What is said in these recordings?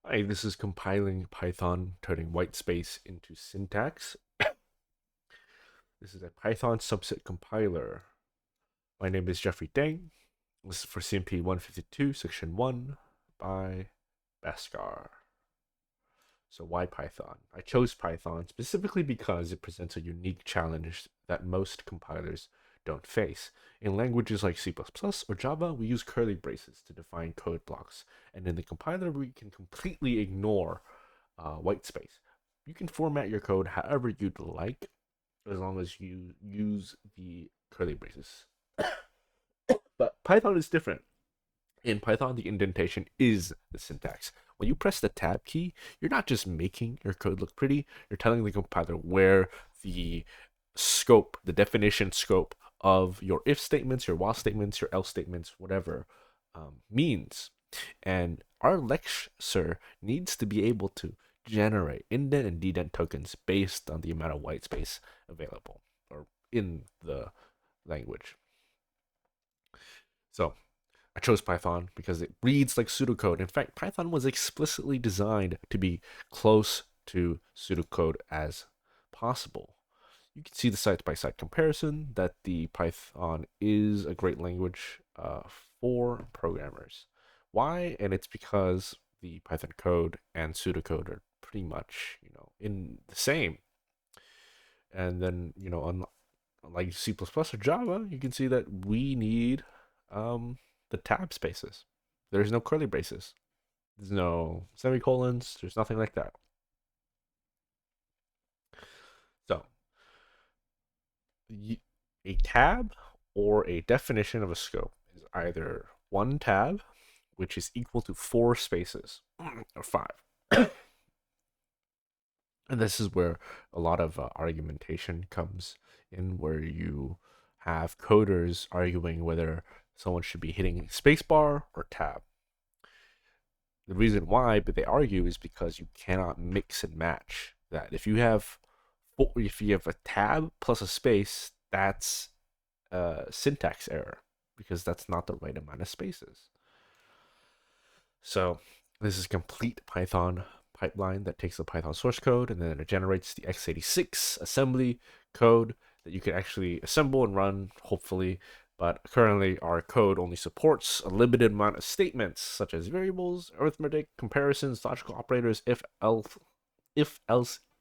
Hi, this is compiling Python, turning white space into syntax. This is a Python subset compiler. My name is Jeffrey Deng. This is for CMPE 152, section 1 by Bhaskar. So why Python? I chose Python specifically because it presents a unique challenge that most compilers don't face. In languages like C++ or Java, we use curly braces to define code blocks, and in the compiler, we can completely ignore white space. You can format your code however you'd like, as long as you use the curly braces. But Python is different. In Python, the indentation is the syntax. When you press the tab key, you're not just making your code look pretty, you're telling the compiler where the scope, the definition scope of your if statements, your while statements, your else statements, whatever, means. And our lexer needs to be able to generate indent and dedent tokens based on the amount of white space available or in the language. So I chose Python because it reads like pseudocode. In fact, Python was explicitly designed to be close to pseudocode as possible. You can see the side-by-side comparison that the Python is a great language for programmers. Why? And it's because the Python code and pseudocode are pretty much, in the same. And then, unlike C++ or Java, you can see that we need the tab spaces. There's no curly braces. There's no semicolons. There's nothing like that. So, a tab or a definition of a scope is either one tab, which is equal to four spaces, or five. And this is where a lot of argumentation comes in, where you have coders arguing whether someone should be hitting spacebar or tab. The reason why, but they argue, is because you cannot mix and match that. If you have a tab plus a space, that's a syntax error because that's not the right amount of spaces. So this is a complete Python pipeline that takes the Python source code and then it generates the x86 assembly code that you can actually assemble and run, hopefully. But currently, our code only supports a limited amount of statements, such as variables, arithmetic, comparisons, logical operators, if else,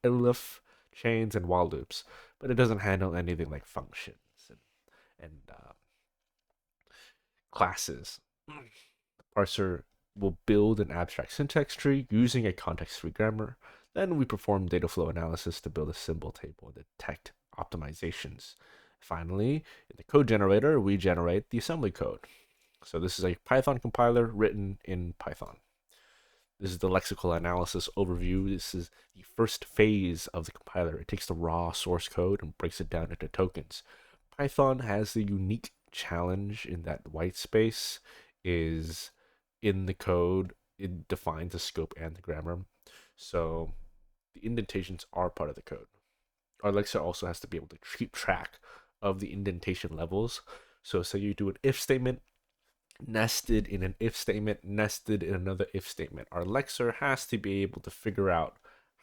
elif, chains, and while loops. But it doesn't handle anything like functions and classes. The parser will build an abstract syntax tree using a context-free grammar. Then we perform data flow analysis to build a symbol table and detect optimizations. Finally, in the code generator, we generate the assembly code. So this is a Python compiler written in Python. This is the lexical analysis overview. This is the first phase of the compiler. It takes the raw source code and breaks it down into tokens. Python has the unique challenge in that white space is in the code. It defines the scope and the grammar. So the indentations are part of the code. Our lexer also has to be able to keep track of the indentation levels. So say you do an if statement, nested in an if statement, nested in another if statement. Our lexer has to be able to figure out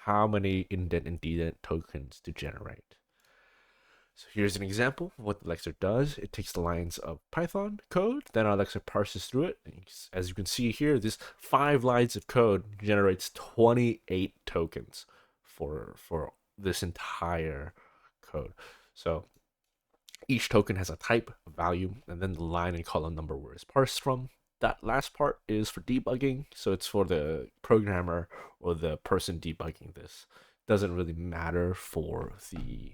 how many indent and dedent tokens to generate. So here's an example of what the lexer does. It takes the lines of Python code, then our lexer parses through it. And as you can see here, this 5 lines of code generates 28 tokens for this entire code. So each token has a type, a value, and then the line and column number where it's parsed from. That last part is for debugging, so it's for the programmer or the person debugging this. Doesn't really matter for the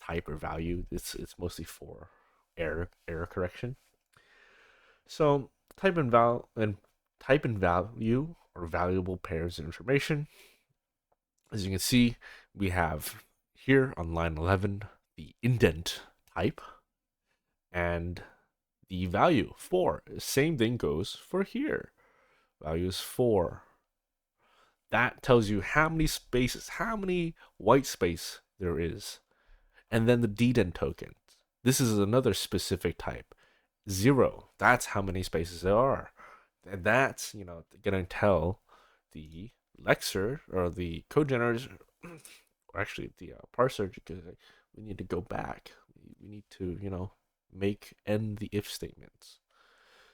type or value. It's mostly for error correction. So type and value are valuable pairs of information. As you can see, we have here on line 11 the indent type and the value 4. Same thing goes for here. Value is 4. That tells you how many spaces, how many white space there is. And then the dedent tokens. This is another specific type. 0. That's how many spaces there are. And that's, going to tell the lexer or the code generators, or actually the parser, because we need to go back. We need to, make end the if statements.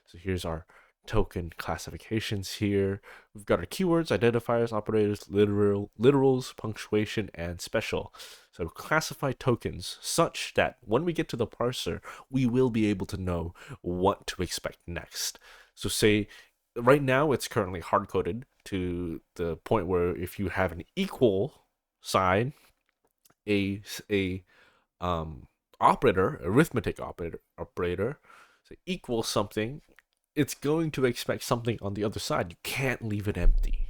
So here's our token classifications here. We've got our keywords, identifiers, operators, literals, punctuation, and special. So classify tokens such that when we get to the parser, we will be able to know what to expect next. So say right now it's currently hard coded to the point where if you have an equal sign, a operator, arithmetic operator, so equals something, it's going to expect something on the other side. You can't leave it empty.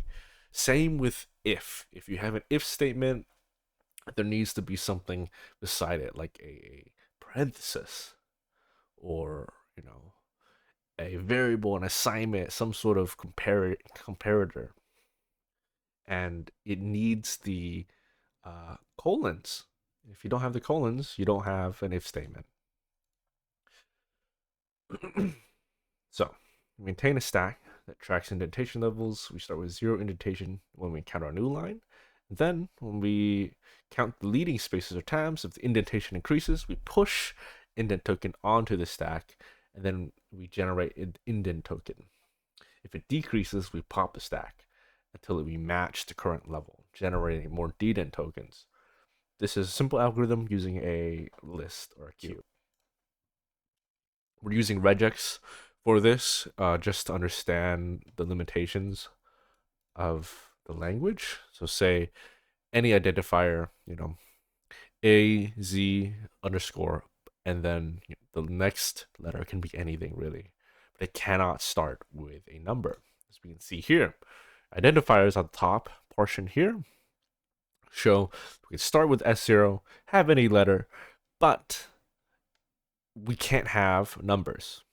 Same with if. If you have an if statement, there needs to be something beside it, like a parenthesis or, a variable, an assignment, some sort of comparator. And it needs the colons. If you don't have the colons, you don't have an if statement. So, maintain a stack that tracks indentation levels. We start with 0 indentation when we encounter a new line. Then, when we count the leading spaces or tabs, if the indentation increases, we push indent token onto the stack, and then we generate an indent token. If it decreases, we pop the stack until we match the current level, generating more dedent tokens. This is a simple algorithm using a list or a queue. We're using regex for this, just to understand the limitations of the language. So say any identifier, A, Z, underscore, and then the next letter can be anything really. But it cannot start with a number. As we can see here, identifiers on the top portion here show we can start with S0, have any letter, but we can't have numbers.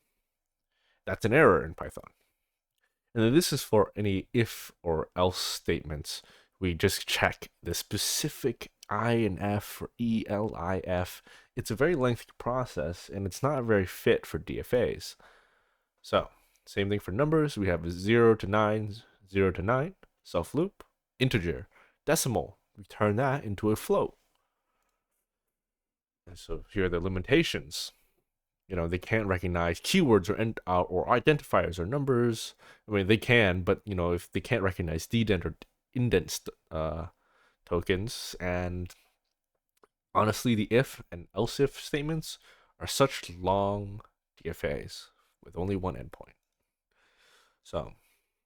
That's an error in Python. And then this is for any if or else statements. We just check the specific I and F or ELIF. It's a very lengthy process and it's not very fit for DFAs. So, same thing for numbers. We have 0 to 9, 0 to 9, self loop, integer, decimal. We turn that into a float. And so here are the limitations. They can't recognize keywords or identifiers or numbers. I mean, they can, but if they can't recognize dedent or indent tokens, and honestly, the if and else if statements are such long DFAs with only one endpoint. So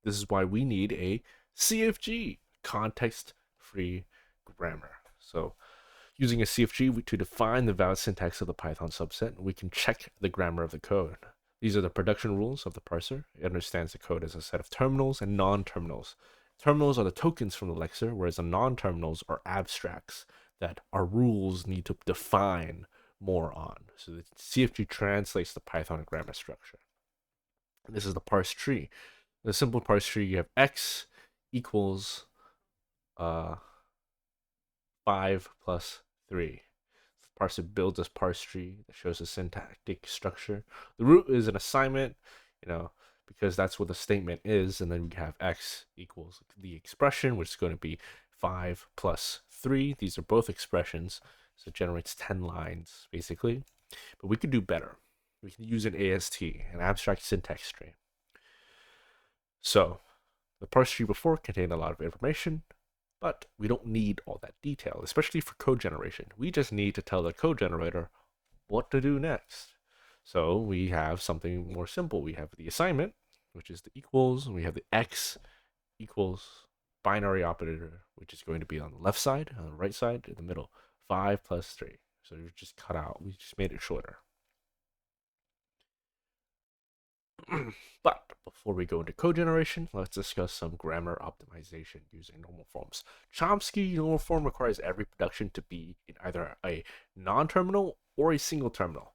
this is why we need a CFG, context-free grammar. So using a CFG to define the valid syntax of the Python subset, we can check the grammar of the code. These are the production rules of the parser. It understands the code as a set of terminals and non-terminals. Terminals are the tokens from the lexer, whereas the non-terminals are abstracts that our rules need to define more on. So the CFG translates the Python grammar structure. And this is the parse tree. The simple parse tree, you have x equals 5 plus 3. The parser builds this parse tree that shows the syntactic structure. The root is an assignment, because that's what the statement is, and then we have x equals the expression, which is going to be 5 plus 3. These are both expressions, so it generates 10 lines, basically. But we could do better. We can use an AST, an abstract syntax tree. So, the parse tree before contained a lot of information, but we don't need all that detail, especially for code generation. We just need to tell the code generator what to do next. So we have something more simple. We have the assignment, which is the equals, and we have the x equals binary operator, which is going to be on the left side, on the right side, in the middle. 5 plus 3. So we just cut out. We just made it shorter. But before we go into code generation, let's discuss some grammar optimization using normal forms. Chomsky normal form requires every production to be in either a non-terminal or a single terminal.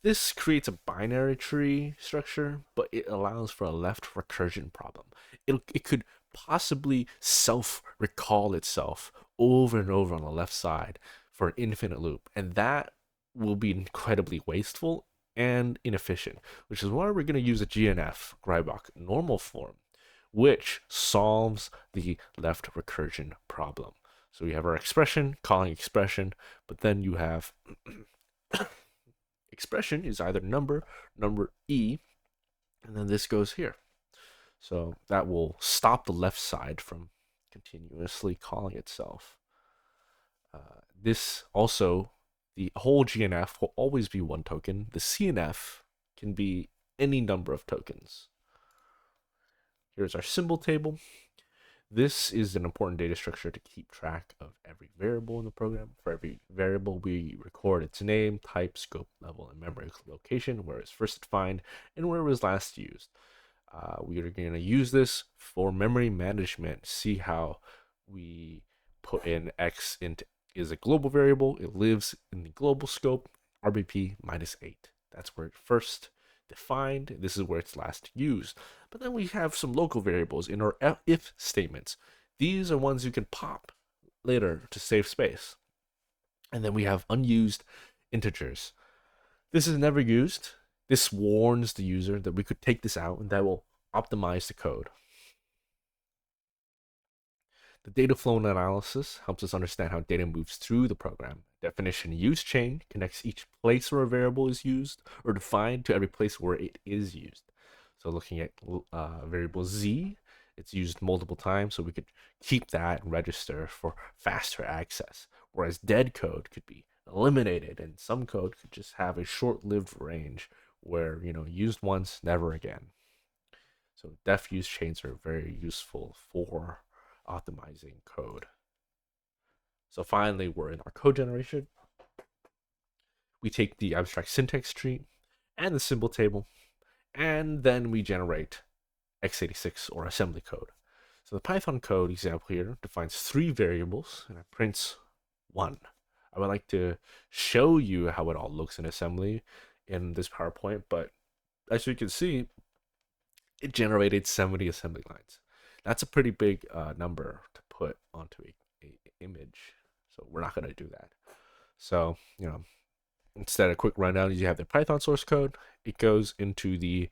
This creates a binary tree structure, but it allows for a left recursion problem. It could possibly self-recall itself over and over on the left side for an infinite loop, and that will be incredibly wasteful and inefficient, which is why we're going to use a GNF, Greibach normal form, which solves the left recursion problem. So we have our expression calling expression, but then you have expression is either number E, and then this goes here. So that will stop the left side from continuously calling itself. This also, the whole GNF will always be one token. The CNF can be any number of tokens. Here's our symbol table. This is an important data structure to keep track of every variable in the program. For every variable, we record its name, type, scope, level, and memory location, where it's first defined, and where it was last used. We are going to use this for memory management. See how we put in X into is a global variable. It lives in the global scope, RBP -8. That's where it first defined. This is where it's last used. But then we have some local variables in our if statements. These are ones you can pop later to save space. And then we have unused integers. This is never used. This warns the user that we could take this out and that will optimize the code. The data flow analysis helps us understand how data moves through the program. Definition use chain connects each place where a variable is used or defined to every place where it is used. So looking at variable z, it's used multiple times, so we could keep that and register for faster access. Whereas dead code could be eliminated, and some code could just have a short-lived range where used once, never again. So def use chains are very useful for optimizing code. So finally, we're in our code generation. We take the abstract syntax tree and the symbol table, and then we generate x86 or assembly code. So the Python code example here defines 3 variables and it prints 1. I would like to show you how it all looks in assembly in this PowerPoint, but as you can see, it generated 70 assembly lines. That's a pretty big number to put onto a image, so we're not going to do that. So instead, a quick rundown is you have the Python source code. It goes into the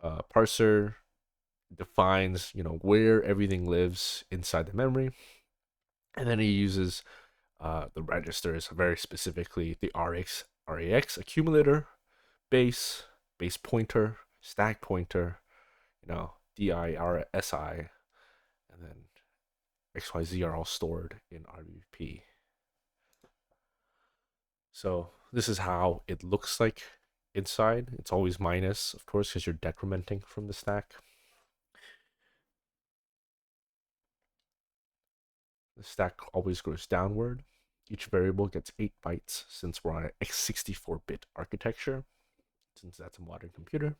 parser, defines where everything lives inside the memory, and then it uses the registers, very specifically the RAX accumulator, base pointer, stack pointer, DIRSI, and then XYZ are all stored in RBP. So this is how it looks like inside. It's always minus, of course, because you're decrementing from the stack. The stack always goes downward. Each variable gets 8 bytes since we're on an x64-bit architecture, since that's a modern computer.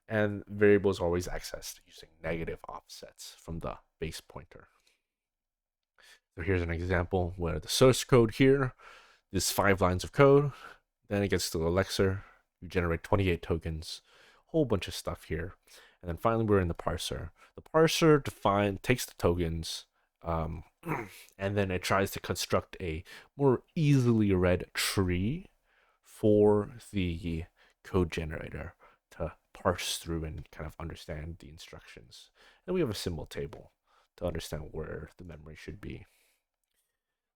And variables are always accessed using negative offsets from the base pointer. So here's an example where the source code here is 5 lines of code. Then it gets to the Elixir. You generate 28 tokens, whole bunch of stuff here. And then finally, we're in the parser. The parser takes the tokens, and then it tries to construct a more easily read tree for the code generator to parse through and kind of understand the instructions. And we have a symbol table to understand where the memory should be.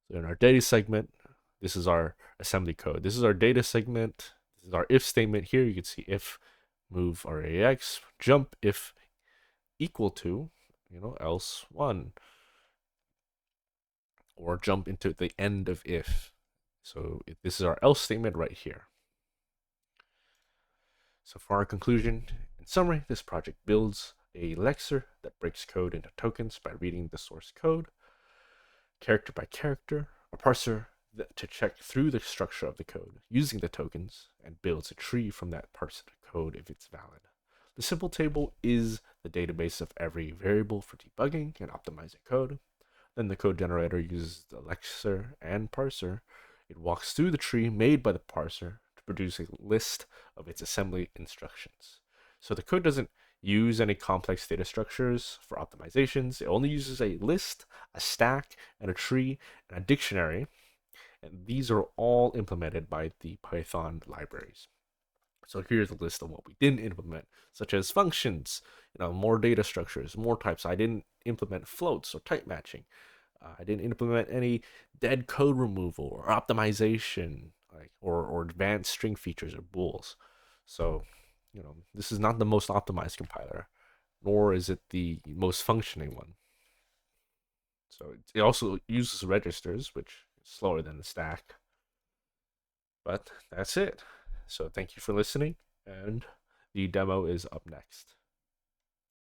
So in our data segment, this is our assembly code. This is our data segment. This is our if statement here. You can see if move RAX, jump if equal to, else 1. Or jump into the end of if. So this is our else statement right here. So for our conclusion, in summary, this project builds a Elixir that breaks code into tokens by reading the source code, character by character, a parser to check through the structure of the code using the tokens, and builds a tree from that parsed code if it's valid. The symbol table is the database of every variable for debugging and optimizing code. Then the code generator uses the Elixir and parser. It walks through the tree made by the parser to produce a list of its assembly instructions. So the code doesn't use any complex data structures for optimizations. It only uses a list, a stack, and a tree, and a dictionary. And these are all implemented by the Python libraries. So here's a list of what we didn't implement, such as functions, more data structures, more types. I didn't implement floats or type matching. I didn't implement any dead code removal or optimization, or advanced string features or bools. So, this is not the most optimized compiler, nor is it the most functioning one. So it also uses registers, which is slower than the stack. But that's it. So thank you for listening, and the demo is up next.